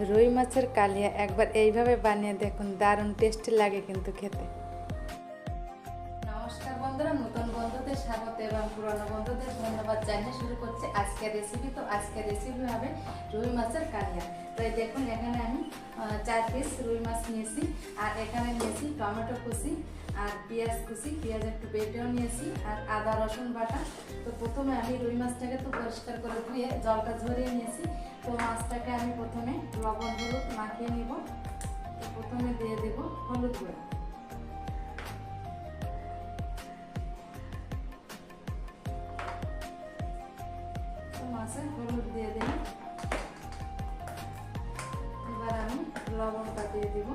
রুই মাছের কালিয়া একবার এইভাবে বানিয়ে দেখুন, দারুণ টেস্টি লাগে কিন্তু খেতে। নমস্কার বন্ধুরা, নতুন বন্ধুদের স্বাগত এবং পুরনো বন্ধুদের ধন্যবাদ জানিয়ে শুরু করছি আজকের রেসিপি। তো আজকের রেসিপি হবে রুই মাছের কালিয়া। তো এই দেখুন, এখানে আমি 4 পিস রুই মাছ নিয়েছি, আর এখানে নিয়েছি টমেটো কুচি আর পেঁয়াজ কুচি, পেঁয়াজ একটু বেটেও নিয়েছি, আর আদা রসুন বাটা। তো প্রথমে আমি রুই মাছটাকে তো পরিষ্কার করে ধুয়ে জলটা ঝরিয়ে নিয়েছি। তো মাছটাকে আমি প্রথমে লবণ হলুদ মাখিয়ে নিব। তো প্রথমে দিয়ে দেব হলুদ গুঁড়া, মাছে হলুদ দিয়ে দিলাম। এবার আমি লবণটা দিয়ে দিব।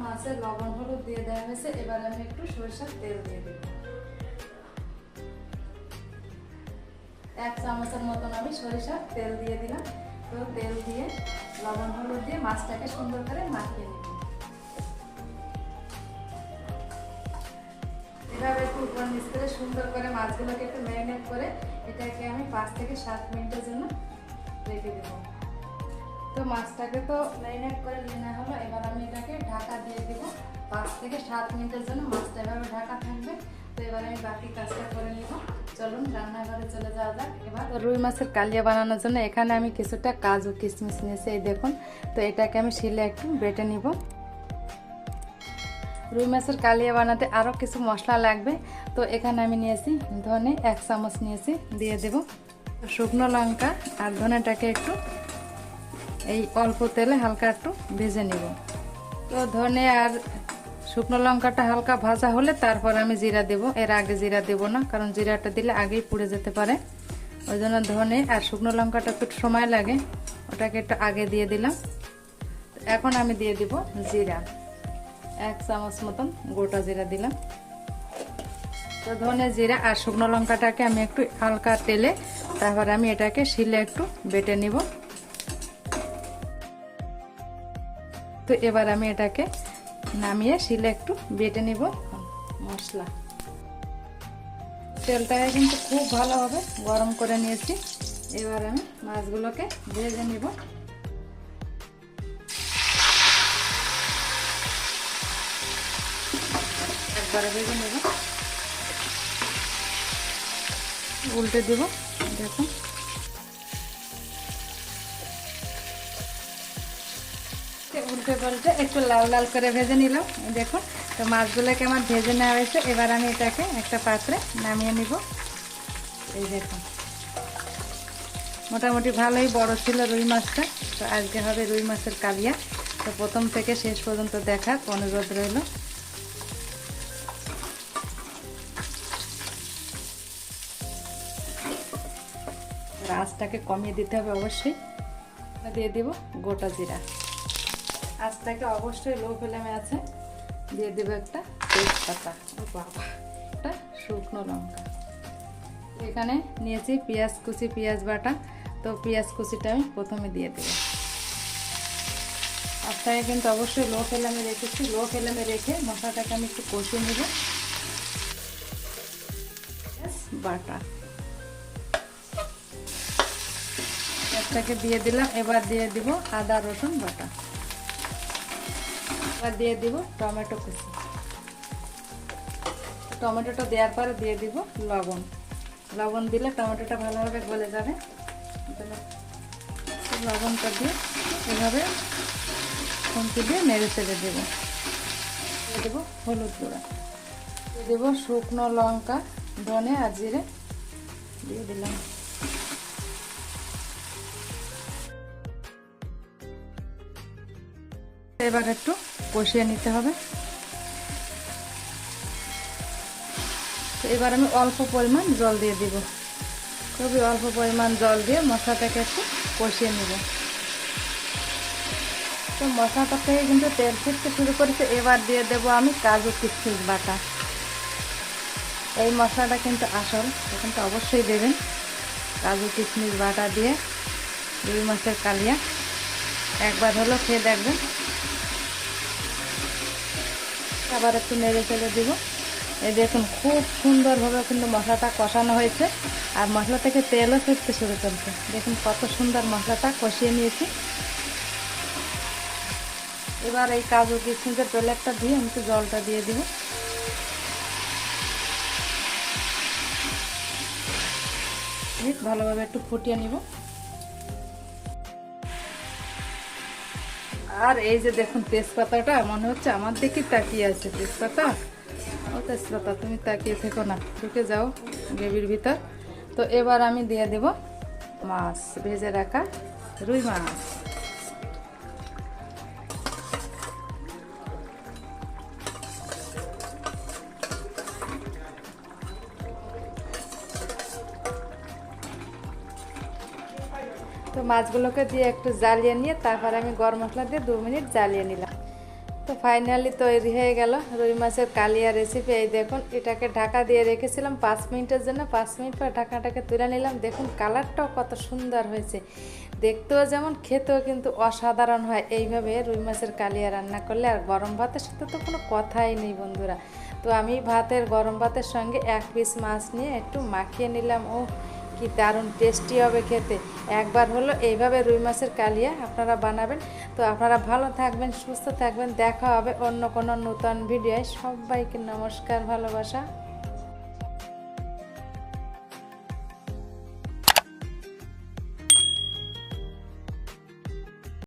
মাছে লবণ হলুদ দিয়ে দেওয়া হয়েছে। এবার আমি একটু সরিষার তেল দিয়ে দেব। 1 চামচের মতন আমি সরিষার তেল দিয়ে দিলাম। তো তেল দিয়ে লবণ হলুদ দিয়ে মাছটাকে সুন্দর করে মাখিয়ে নেব। এভাবে একটু উপর নিচ করে সুন্দর করে মাছগুলোকে একটু ম্যারিনেট করে এটাকে আমি 5 থেকে 7 মিনিটের জন্য রেখে দেব। তো মাছটাকে তো ম্যারিনেট করে নেওয়া হলো। এবার আমি এটাকে ঢাকা দিয়ে দেব 5 থেকে 7 মিনিটের জন্য। মাছটা এভাবে ঢাকা থাকবে। তো এবার আমি বাকি কাজটা করে নিব। চলুন রান্নাঘরে চলে যাওয়া যাক। এবার রুই মাছের কালিয়া বানানোর জন্য এখানে আমি কিছুটা কাজু কিশমিশ নিয়েছি, এই দেখুন। তো এটাকে আমি শিলে একটু বেটে নিব। রুই মাছের কালিয়া বানাতে আরও কিছু মশলা লাগবে। তো এখানে আমি নিয়েছি ধনে 1 চামচ নিয়েছি, দিয়ে দেব। শুকনো লঙ্কা আর ধনেটাকে একটু এই অল্প তেলে হালকা একটু ভেজে নিব। তো ধনে আর শুকনো লঙ্কাটা হালকা ভাজা হলে তারপর আমি জিরা দেব। এর আগে জিরা দেব না, কারণ জিরাটা দিলে আগেই পুড়ে যেতে পারে। ওই জন্য ধনে আর শুকনো লঙ্কাটা একটু সময় লাগে, ওটাকে একটু আগে দিয়ে দিলাম। এখন আমি দিয়ে দিব জিরা, 1 চামচ মতন গোটা জিরা দিলাম। তো ধনে জিরা আর শুকনো লঙ্কাটাকে আমি একটু হালকা তেলে তারপর আমি এটাকে শিলে একটু বেটে নিব। তো এবার আমি এটাকে নামিয়ে শিলে একটু বেটে নিব। মশলা তেলটাকে কিন্তু খুব ভালোভাবে গরম করে নিয়েছি। এবার আমি মাছগুলোকে ভেজে নিব। একবারে ভেজে নেব, উল্টে দিব। দেখুন, উল্টে পাল্টে একটু লাল লাল করে ভেজে নিলাম। দেখুন, তো মাছগুলোকে আমার ভেজে নেওয়া হয়েছে। এবার আমি এটাকে একটা পাত্রে নামিয়ে নিব। এই দেখুন, মোটামুটি ভালোই বড় ছিল রুই মাছটা। তো আজকে হবে রুই মাছের কালিয়া। তো প্রথম থেকে শেষ পর্যন্ত দেখার অনুরোধ রইল। আঁচটাকে কমিয়ে দিতে হবে অবশ্যই। দিয়ে দিব গোটা জিরা, আঁচটাকে অবশ্যই লো ফ্লেমে আছে। দিয়ে দেব একটা তেজপাতা, ও বাবা, একটা শুকনো লঙ্কা। এখানে নিয়েছি পেঁয়াজ কুচি, পেঁয়াজ বাটা। তো পেঁয়াজ কুচিটা আমি প্রথমে দিয়ে দেব। আঁচটাকে কিন্তু অবশ্যই লো ফ্লেমে রেখেছি। লো ফ্লেমে রেখে মশলাটাকে আমি একটু কষিয়ে নেব। বাটা একটাকে দিয়ে দিলাম। এবার দিয়ে দিব আদা রসুন বাটা। এবার দিয়ে দিব টমেটো কুচি। টমেটোটা দেওয়ার পরে দিয়ে দিব লবণ। লবণ দিলে টমেটোটা ভালোভাবে গলে যাবে। লবণটা দিয়ে এভাবে খুন্তি দিয়ে নেড়ে চেড়ে দেব। দিয়ে দেবো হলুদ গুঁড়া, দিয়ে দেবো শুকনো লঙ্কা, ধনে আর জিরে দিয়ে দিলাম। এবার একটু কষিয়ে নিতে হবে। এবার আমি অল্প পরিমাণ জল দিয়ে দিব। খুবই অল্প পরিমাণ জল দিয়ে মশলাটাকে একটু কষিয়ে নেব। তো মশলাটা থেকে কিন্তু তেল ছিটতে শুরু করেছে। এবার দিয়ে দেব আমি কাজু কিশমিশ বাটা। এই মশলাটা কিন্তু আসল, কিন্তু অবশ্যই দেবেন। কাজু কিশমিশ বাটা দিয়ে রুই মাছের কালিয়া একবার হলো খেয়ে দেখবেন। আবার একটু নেড়ে চেড়ে দিব। এই দেখুন খুব সুন্দরভাবে কিন্তু মশলাটা কষানো হয়েছে, আর মশলা থেকে তেলও ছাড়তে শুরু করছে। দেখুন কত সুন্দর মশলাটা কষিয়ে নিয়েছি। এবার এই কাজু কিশমিশের প্লেটটা দিয়ে আমি একটু জলটা দিয়ে দিব। ভালোভাবে একটু ফুটিয়ে নিব। আর এই যে দেখুন তেজপাতাটা মনে হচ্ছে আমার দিকে তাকিয়ে আছে। তেজপাতা, ও তেজপাতা তুমি তাকিয়ে থেকো না, ঢুকে যাও গ্রেভির ভিতর। তো এবার আমি দিয়ে দেব মাছ, ভেজে রাখা রুই মাছ। তো মাছগুলোকে দিয়ে একটু জ্বালিয়ে নিয়ে তারপর আমি গরম মশলা দিয়ে 2 মিনিট জ্বালিয়ে নিলাম। তো ফাইনালি তৈরি হয়ে গেল রুই মাছের কালিয়া রেসিপি। এই দেখুন, এটাকে ঢাকা দিয়ে রেখেছিলাম 5 মিনিটের জন্য। 5 মিনিট পর ঢাকাটাকে তুলে নিলাম। দেখুন কালারটাও কত সুন্দর হয়েছে, দেখতেও যেমন, খেতেও কিন্তু অসাধারণ হয় এইভাবে রুই মাছের কালিয়া রান্না করলে। আর গরম ভাতের সাথে তো কোনো কথাই নেই বন্ধুরা। তো আমি গরম ভাতের সঙ্গে 1 পিস মাছ নিয়ে একটু মাখিয়ে নিলাম। ও কি দারুণ টেস্টি হবে খেতে। একবার হলো এইভাবে রুই মাছের কালিয়া আপনারা বানাবেন। তো আপনারা ভালো থাকবেন, সুস্থ থাকবেন। দেখা হবে অন্য কোনো নতুন ভিডিওয়। সবাইকে নমস্কার, ভালোবাসা।